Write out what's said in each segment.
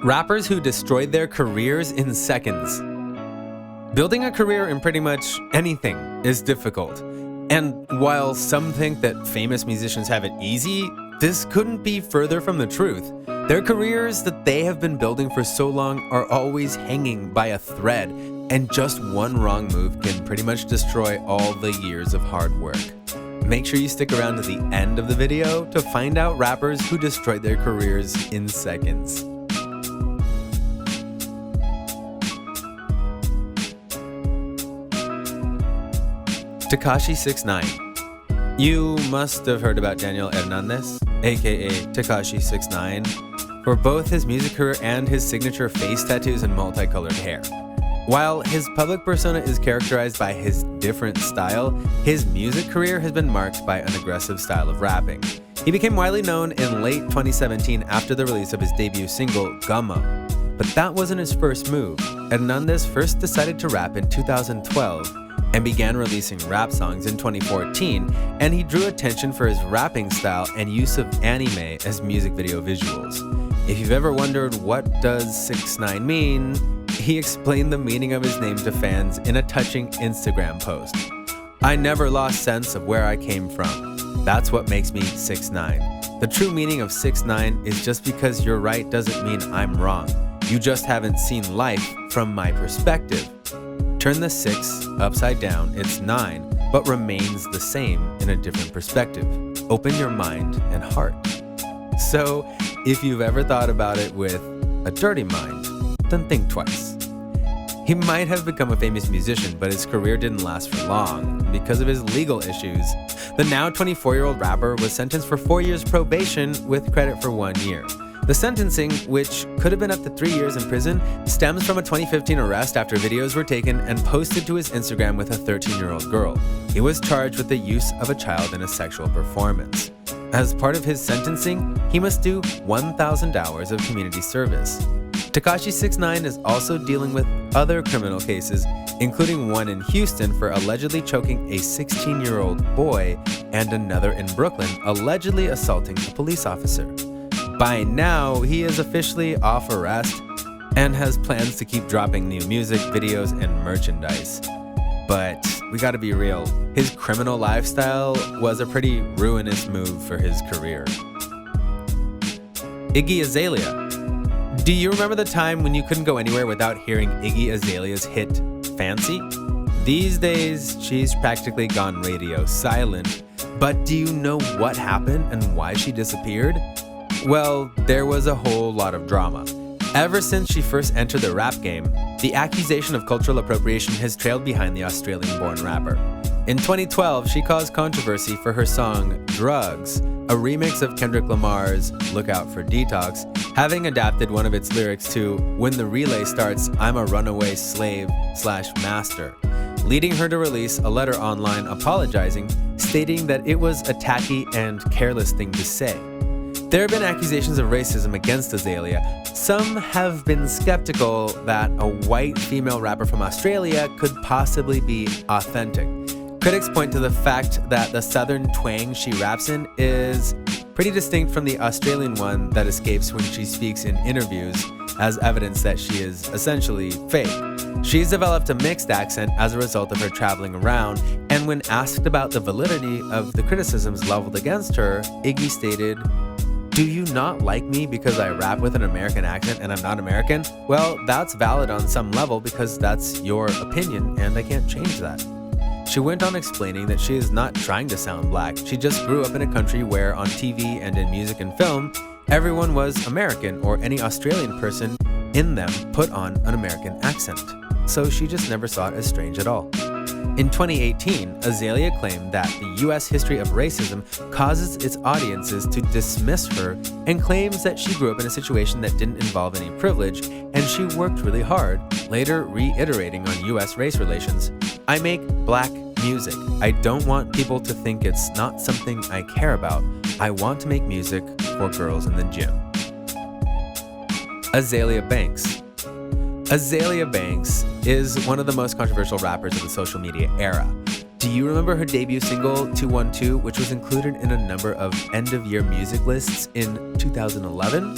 Rappers who destroyed their careers in seconds. Building a career in pretty much anything is difficult. And while some think that famous musicians have it easy, this couldn't be further from the truth. Their careers that they have been building for so long are always hanging by a thread, and just one wrong move can pretty much destroy all the years of hard work. Make sure you stick around to the end of the video to find out rappers who destroyed their careers in seconds. Tekashi 6IX9INE. You must have heard about Daniel Hernandez, aka Tekashi 6IX9INE, for both his music career and his signature face tattoos and multicolored hair. While his public persona is characterized by his different style, his music career has been marked by an aggressive style of rapping. He became widely known in late 2017 after the release of his debut single, Gummo. But that wasn't his first move. Hernandez first decided to rap in 2012 and began releasing rap songs in 2014, and he drew attention for his rapping style and use of anime as music video visuals. If you've ever wondered what does 6ix9ine mean, he explained the meaning of his name to fans in a touching Instagram post. "I never lost sense of where I came from. That's what makes me 6ix9ine. The true meaning of 6ix9ine is just because you're right doesn't mean I'm wrong. You just haven't seen life from my perspective. Turn the 6 upside down, it's 9, but remains the same in a different perspective. Open your mind and heart." So, if you've ever thought about it with a dirty mind, then think twice. He might have become a famous musician, but his career didn't last for long because of his legal issues. The now 24-year-old rapper was sentenced for 4 years probation with credit for 1 year. The sentencing, which could have been up to 3 years in prison, stems from a 2015 arrest after videos were taken and posted to his Instagram with a 13-year-old girl. He was charged with the use of a child in a sexual performance. As part of his sentencing, he must do 1,000 hours of community service. Tekashi 6IX9INE is also dealing with other criminal cases, including one in Houston for allegedly choking a 16-year-old boy and another in Brooklyn allegedly assaulting a police officer. By now, he is officially off arrest and has plans to keep dropping new music, videos, and merchandise. But we gotta be real, his criminal lifestyle was a pretty ruinous move for his career. Iggy Azalea. Do you remember the time when you couldn't go anywhere without hearing Iggy Azalea's hit, Fancy? These days, she's practically gone radio silent. But do you know what happened and why she disappeared? Well, there was a whole lot of drama. Ever since she first entered the rap game, the accusation of cultural appropriation has trailed behind the Australian-born rapper. In 2012, she caused controversy for her song Drugs, a remix of Kendrick Lamar's Look Out for Detox, having adapted one of its lyrics to "When the relay starts, I'm a runaway slave/master," leading her to release a letter online apologizing, stating that it was a tacky and careless thing to say. There have been accusations of racism against Azalea. Some have been skeptical that a white female rapper from Australia could possibly be authentic. Critics point to the fact that the southern twang she raps in is pretty distinct from the Australian one that escapes when she speaks in interviews, as evidence that she is essentially fake. She's developed a mixed accent as a result of her traveling around, and when asked about the validity of the criticisms leveled against her, Iggy stated, "Do you not like me because I rap with an American accent and I'm not American? Well, that's valid on some level because that's your opinion and I can't change that." She went on explaining that she is not trying to sound black. She just grew up in a country where on TV and in music and film, everyone was American, or any Australian person in them put on an American accent. So she just never saw it as strange at all. In 2018, Azalea claimed that the US history of racism causes its audiences to dismiss her and claims that she grew up in a situation that didn't involve any privilege and she worked really hard, later reiterating on US race relations, "I make black music. I don't want people to think it's not something I care about. I want to make music for girls in the gym." Azalea Banks. Azalea Banks is one of the most controversial rappers of the social media era. Do you remember her debut single, 212, which was included in a number of end-of-year music lists in 2011?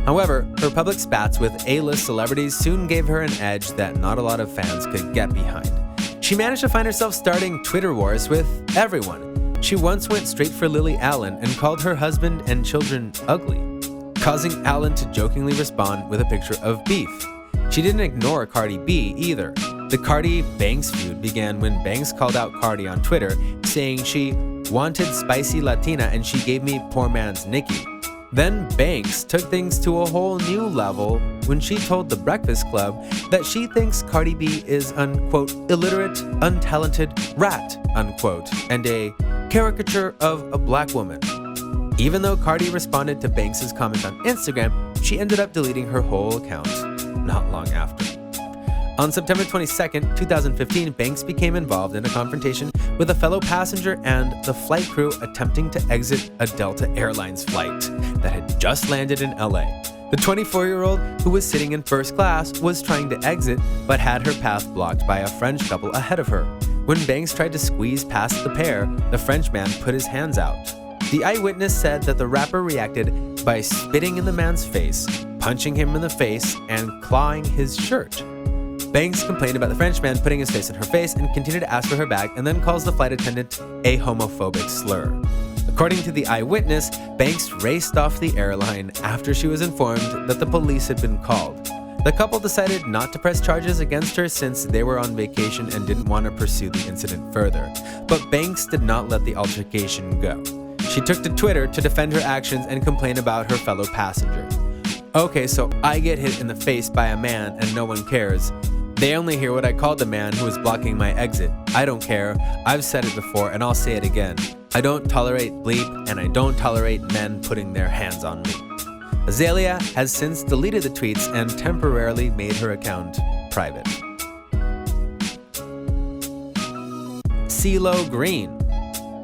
However, her public spats with A-list celebrities soon gave her an edge that not a lot of fans could get behind. She managed to find herself starting Twitter wars with everyone. She once went straight for Lily Allen and called her husband and children ugly, causing Allen to jokingly respond with a picture of beef. She didn't ignore Cardi B either. The Cardi-Banks feud began when Banks called out Cardi on Twitter, saying she wanted spicy Latina and she gave me poor man's Nicki. Then Banks took things to a whole new level when she told The Breakfast Club that she thinks Cardi B is an, quote, illiterate, untalented rat, unquote, and a caricature of a black woman. Even though Cardi responded to Banks' comment on Instagram, she ended up deleting her whole account not long after. On September 22, 2015, Banks became involved in a confrontation with a fellow passenger and the flight crew attempting to exit a Delta Airlines flight that had just landed in LA. The 24-year-old, who was sitting in first class, was trying to exit but had her path blocked by a French couple ahead of her. When Banks tried to squeeze past the pair, the Frenchman put his hands out. The eyewitness said that the rapper reacted by spitting in the man's face, punching him in the face, and clawing his shirt. Banks complained about the Frenchman putting his face in her face and continued to ask for her bag and then calls the flight attendant a homophobic slur. According to the eyewitness, Banks raced off the airline after she was informed that the police had been called. The couple decided not to press charges against her since they were on vacation and didn't want to pursue the incident further. But Banks did not let the altercation go. She took to Twitter to defend her actions and complain about her fellow passenger. Okay, so I get hit in the face by a man and no one cares. They only hear what I called the man who was blocking my exit. I don't care. I've said it before and I'll say it again. I don't tolerate bleep and I don't tolerate men putting their hands on me. Azalea has since deleted the tweets and temporarily made her account private. CeeLo Green.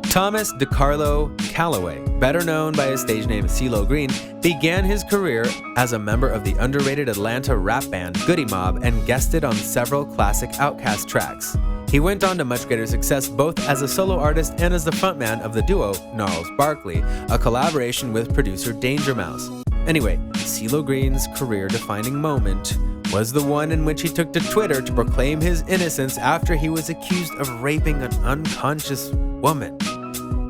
Thomas DeCarlo Calloway, better known by his stage name CeeLo Green, began his career as a member of the underrated Atlanta rap band Goody Mob and guested on several classic Outkast tracks. He went on to much greater success both as a solo artist and as the frontman of the duo Gnarls Barkley, a collaboration with producer Danger Mouse. Anyway, CeeLo Green's career-defining moment was the one in which he took to Twitter to proclaim his innocence after he was accused of raping an unconscious woman.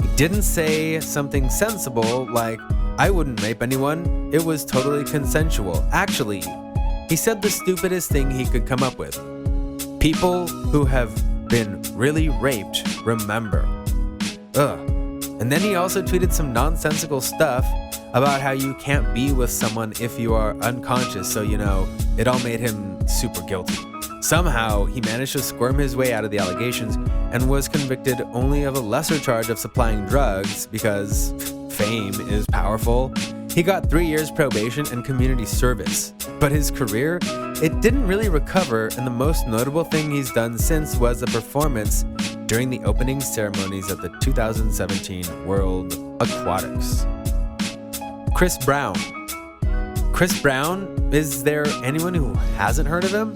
He didn't say something sensible like, I wouldn't rape anyone, it was totally consensual. Actually, he said the stupidest thing he could come up with. People who have been really raped remember. Ugh. And then he also tweeted some nonsensical stuff about how you can't be with someone if you are unconscious, so it all made him super guilty. Somehow, he managed to squirm his way out of the allegations and was convicted only of a lesser charge of supplying drugs because fame is powerful. He got 3 years probation and community service. But his career, it didn't really recover, and the most notable thing he's done since was a performance during the opening ceremonies of the 2017 World Aquatics. Chris Brown. Chris Brown, is there anyone who hasn't heard of him?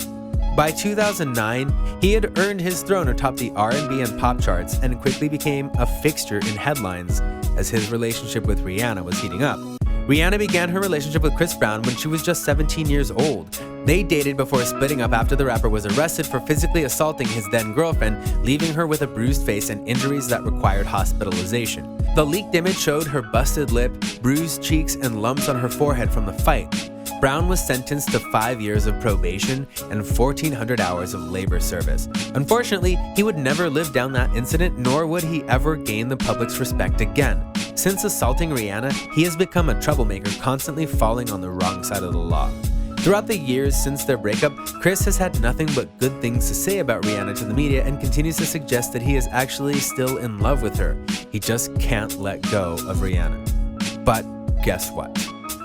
By 2009, he had earned his throne atop the R&B and pop charts and quickly became a fixture in headlines as his relationship with Rihanna was heating up. Rihanna began her relationship with Chris Brown when she was just 17 years old. They dated before splitting up after the rapper was arrested for physically assaulting his then-girlfriend, leaving her with a bruised face and injuries that required hospitalization. The leaked image showed her busted lip, bruised cheeks, and lumps on her forehead from the fight. Brown was sentenced to 5 years of probation and 1,400 hours of labor service. Unfortunately, he would never live down that incident, nor would he ever gain the public's respect again. Since assaulting Rihanna, he has become a troublemaker, constantly falling on the wrong side of the law. Throughout the years since their breakup, Chris has had nothing but good things to say about Rihanna to the media and continues to suggest that he is actually still in love with her. He just can't let go of Rihanna. But guess what?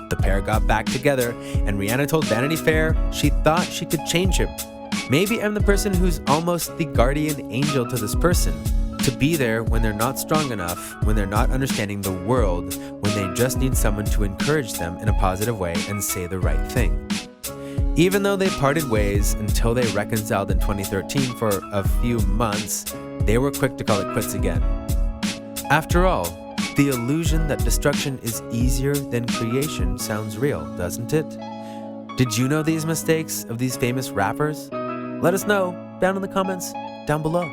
The pair got back together, and Rihanna told Vanity Fair she thought she could change him. Maybe I'm the person who's almost the guardian angel to this person, to be there when they're not strong enough, when they're not understanding the world, when they just need someone to encourage them in a positive way and say the right thing. Even though they parted ways until they reconciled in 2013 for a few months, they were quick to call it quits again. After all, The illusion that destruction is easier than creation sounds real, doesn't it? Did you know these mistakes of these famous rappers? Let us know down in the comments down below.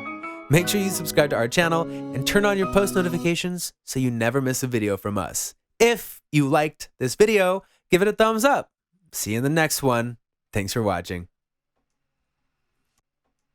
Make sure you subscribe to our channel and turn on your post notifications so you never miss a video from us. If you liked this video, give it a thumbs up. See you in the next one. Thanks for watching.